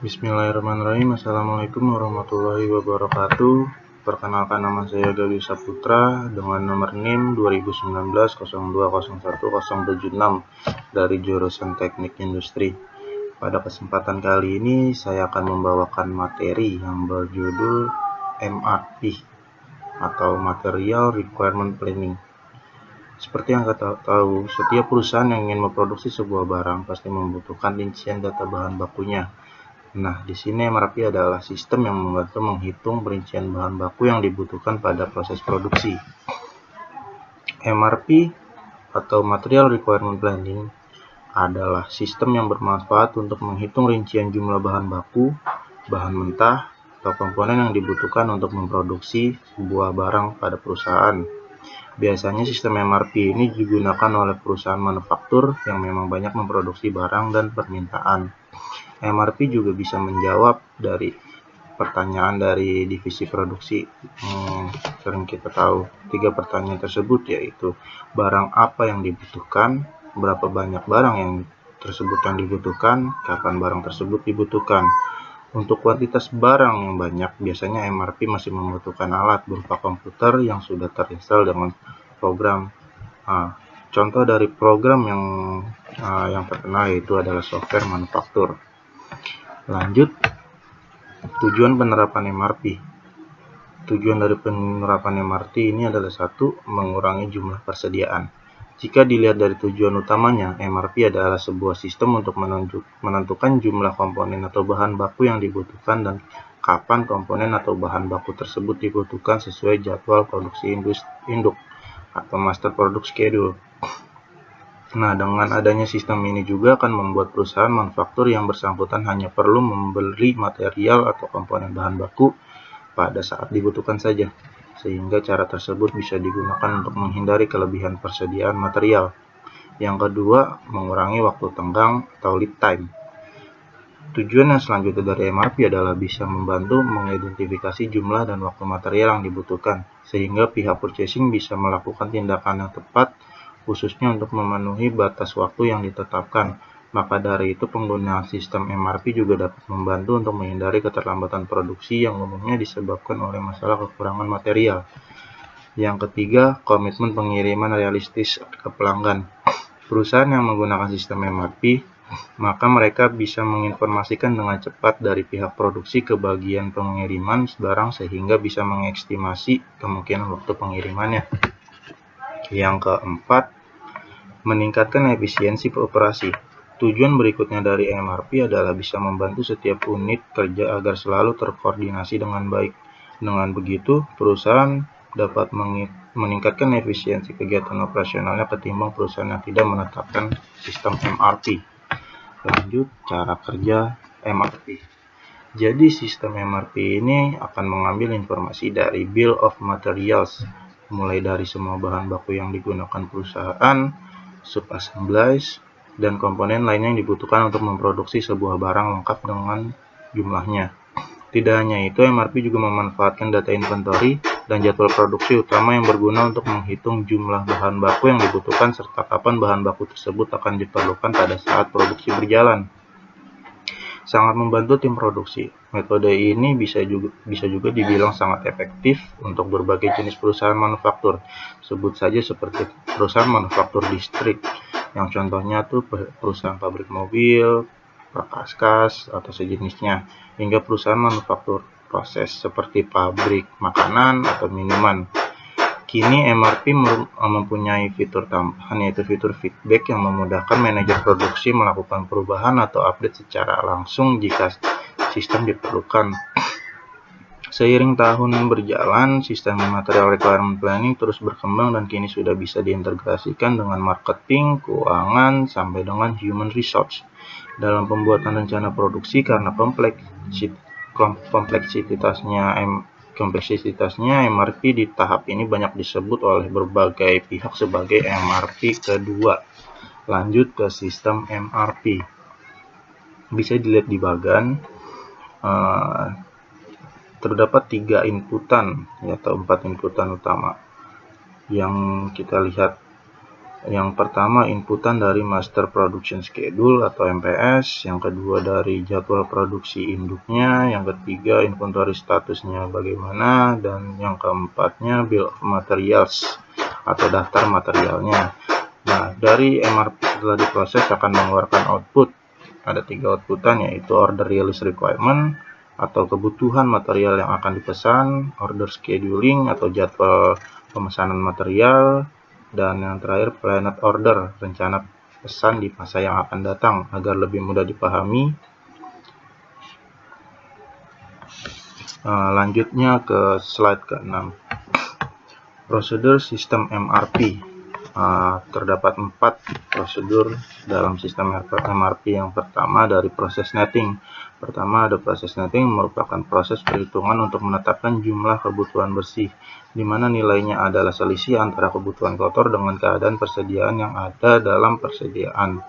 Bismillahirrahmanirrahim. Assalamualaikum warahmatullahi wabarakatuh. Perkenalkan, nama saya Gawi Saputra dengan nomor NIM 2019-0201-076 dari jurusan Teknik Industri. Pada kesempatan kali ini saya akan membawakan materi yang berjudul MRP atau Material Requirement Planning. Seperti yang kita tahu, setiap perusahaan yang ingin memproduksi sebuah barang pasti membutuhkan rincian data bahan bakunya. Nah, di sini MRP adalah sistem yang membantu menghitung perincian bahan baku yang dibutuhkan pada proses produksi. MRP atau Material Requirement Planning adalah sistem yang bermanfaat untuk menghitung rincian jumlah bahan baku, bahan mentah, atau komponen yang dibutuhkan untuk memproduksi sebuah barang pada perusahaan. Biasanya sistem MRP ini digunakan oleh perusahaan manufaktur yang memang banyak memproduksi barang dan permintaan. MRP juga bisa menjawab dari pertanyaan dari divisi produksi. Sering kita tahu 3 pertanyaan tersebut, yaitu barang apa yang dibutuhkan, berapa banyak barang yang tersebut yang dibutuhkan, kapan barang tersebut dibutuhkan. Untuk kuantitas barang yang banyak, biasanya MRP masih membutuhkan alat berupa komputer yang sudah terinstal dengan program. Contoh dari program yang terkenal yaitu adalah software manufaktur. Lanjut, tujuan penerapan MRP. Tujuan dari penerapan MRP ini adalah 1. Mengurangi jumlah persediaan. Jika dilihat dari tujuan utamanya, MRP adalah sebuah sistem untuk menentukan jumlah komponen atau bahan baku yang dibutuhkan dan kapan komponen atau bahan baku tersebut dibutuhkan sesuai jadwal produksi induk atau master product schedule. Nah, dengan adanya sistem ini juga akan membuat perusahaan manufaktur yang bersangkutan hanya perlu membeli material atau komponen bahan baku pada saat dibutuhkan saja, sehingga cara tersebut bisa digunakan untuk menghindari kelebihan persediaan material. Yang kedua, mengurangi waktu tenggang atau lead time. Tujuan yang selanjutnya dari MRP adalah bisa membantu mengidentifikasi jumlah dan waktu material yang dibutuhkan, sehingga pihak purchasing bisa melakukan tindakan yang tepat, khususnya untuk memenuhi batas waktu yang ditetapkan. Maka dari itu, penggunaan sistem MRP juga dapat membantu untuk menghindari keterlambatan produksi yang umumnya disebabkan oleh masalah kekurangan material. Yang ketiga, komitmen pengiriman realistis ke pelanggan. Perusahaan yang menggunakan sistem MRP, maka mereka bisa menginformasikan dengan cepat dari pihak produksi ke bagian pengiriman barang sehingga bisa mengestimasi kemungkinan waktu pengirimannya. Yang keempat, meningkatkan efisiensi operasi. Tujuan berikutnya dari MRP adalah bisa membantu setiap unit kerja agar selalu terkoordinasi dengan baik. Dengan begitu, perusahaan dapat meningkatkan efisiensi kegiatan operasionalnya ketimbang perusahaan yang tidak menetapkan sistem MRP. Lanjut, cara kerja MRP. Jadi sistem MRP ini akan mengambil informasi dari Bill of Materials, mulai dari semua bahan baku yang digunakan perusahaan, sub-assemblies, dan komponen lainnya yang dibutuhkan untuk memproduksi sebuah barang lengkap dengan jumlahnya. Tidak hanya itu, MRP juga memanfaatkan data inventory dan jadwal produksi utama yang berguna untuk menghitung jumlah bahan baku yang dibutuhkan serta kapan bahan baku tersebut akan diperlukan pada saat produksi berjalan. Sangat membantu tim produksi. Metode ini bisa juga dibilang sangat efektif untuk berbagai jenis perusahaan manufaktur. Sebut saja seperti perusahaan manufaktur listrik, yang contohnya tuh perusahaan pabrik mobil, perkaskas, atau sejenisnya, hingga perusahaan manufaktur proses seperti pabrik makanan atau minuman. Kini MRP mempunyai fitur tambahan, yaitu fitur feedback yang memudahkan manajer produksi melakukan perubahan atau update secara langsung jika sistem diperlukan. Seiring tahun berjalan, sistem Material Requirement Planning terus berkembang dan kini sudah bisa diintegrasikan dengan marketing, keuangan, sampai dengan human resource. Dalam pembuatan rencana produksi, karena kompleksitasnya MRP di tahap ini banyak disebut oleh berbagai pihak sebagai MRP kedua. Lanjut ke sistem MRP. Bisa dilihat di bagan, terdapat 3 inputan atau 4 inputan utama yang kita lihat. Yang pertama, inputan dari Master Production Schedule atau MPS. Yang kedua, dari jadwal produksi induknya. Yang ketiga, inventory statusnya bagaimana. Dan yang keempatnya, Bill of Materials atau daftar materialnya. Nah, dari MRP setelah diproses akan mengeluarkan output. Ada 3 outputan, yaitu order release requirement atau kebutuhan material yang akan dipesan, order scheduling atau jadwal pemesanan material, dan yang terakhir planned order, rencana pesan di masa yang akan datang. Agar lebih mudah dipahami, lanjutnya ke slide ke-6. Prosedur sistem MRP. Terdapat 4 prosedur dalam sistem MRP. Yang pertama, dari proses netting. Pertama, ada proses netting, merupakan proses perhitungan untuk menetapkan jumlah kebutuhan bersih, di mana nilainya adalah selisih antara kebutuhan kotor dengan keadaan persediaan yang ada dalam persediaan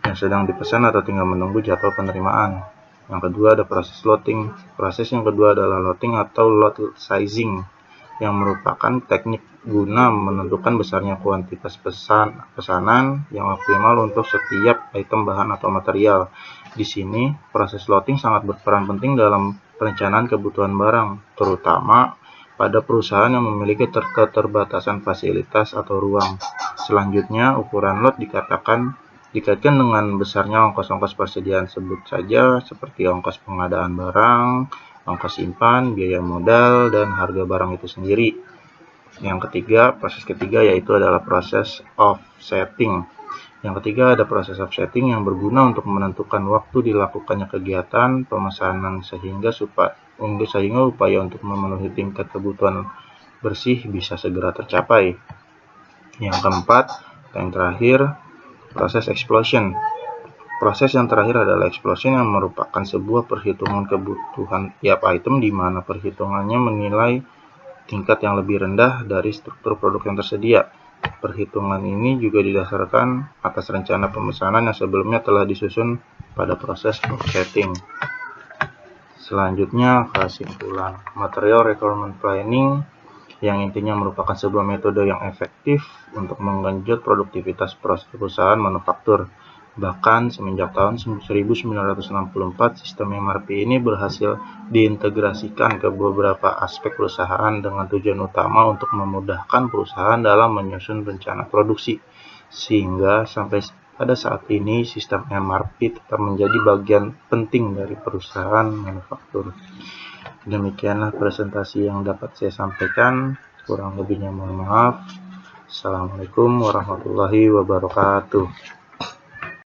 yang sedang dipesan atau tinggal menunggu jadwal penerimaan. Yang kedua, ada proses loading. Proses yang kedua adalah loading atau load sizing, yang merupakan teknik guna menentukan besarnya kuantitas pesanan yang optimal untuk setiap item bahan atau material. Di sini, proses loading sangat berperan penting dalam perencanaan kebutuhan barang, terutama pada perusahaan yang memiliki keterbatasan fasilitas atau ruang. Selanjutnya, ukuran lot dikaitkan dengan besarnya ongkos-ongkos persediaan, sebut saja seperti ongkos pengadaan barang, ongkos simpan, biaya modal, dan harga barang itu sendiri. Yang ketiga, proses ketiga yaitu adalah proses offsetting. Yang ketiga, ada proses offsetting yang berguna untuk menentukan waktu dilakukannya kegiatan pemesanan sehingga upaya untuk memenuhi tingkat kebutuhan bersih bisa segera tercapai. Yang keempat, yang terakhir, proses explosion. Proses yang terakhir adalah explosion, yang merupakan sebuah perhitungan kebutuhan tiap item di mana perhitungannya menilai tingkat yang lebih rendah dari struktur produk yang tersedia. Perhitungan ini juga didasarkan atas rencana pemesanan yang sebelumnya telah disusun pada proses offsetting. Selanjutnya, kesimpulan. Material requirement planning yang intinya merupakan sebuah metode yang efektif untuk menggenjot produktivitas perusahaan manufaktur. Bahkan semenjak tahun 1964, sistem MRP ini berhasil diintegrasikan ke beberapa aspek perusahaan dengan tujuan utama untuk memudahkan perusahaan dalam menyusun rencana produksi. Sehingga sampai pada saat ini, sistem MRP tetap menjadi bagian penting dari perusahaan manufaktur. Demikianlah presentasi yang dapat saya sampaikan. Kurang lebihnya mohon maaf. Assalamualaikum warahmatullahi wabarakatuh.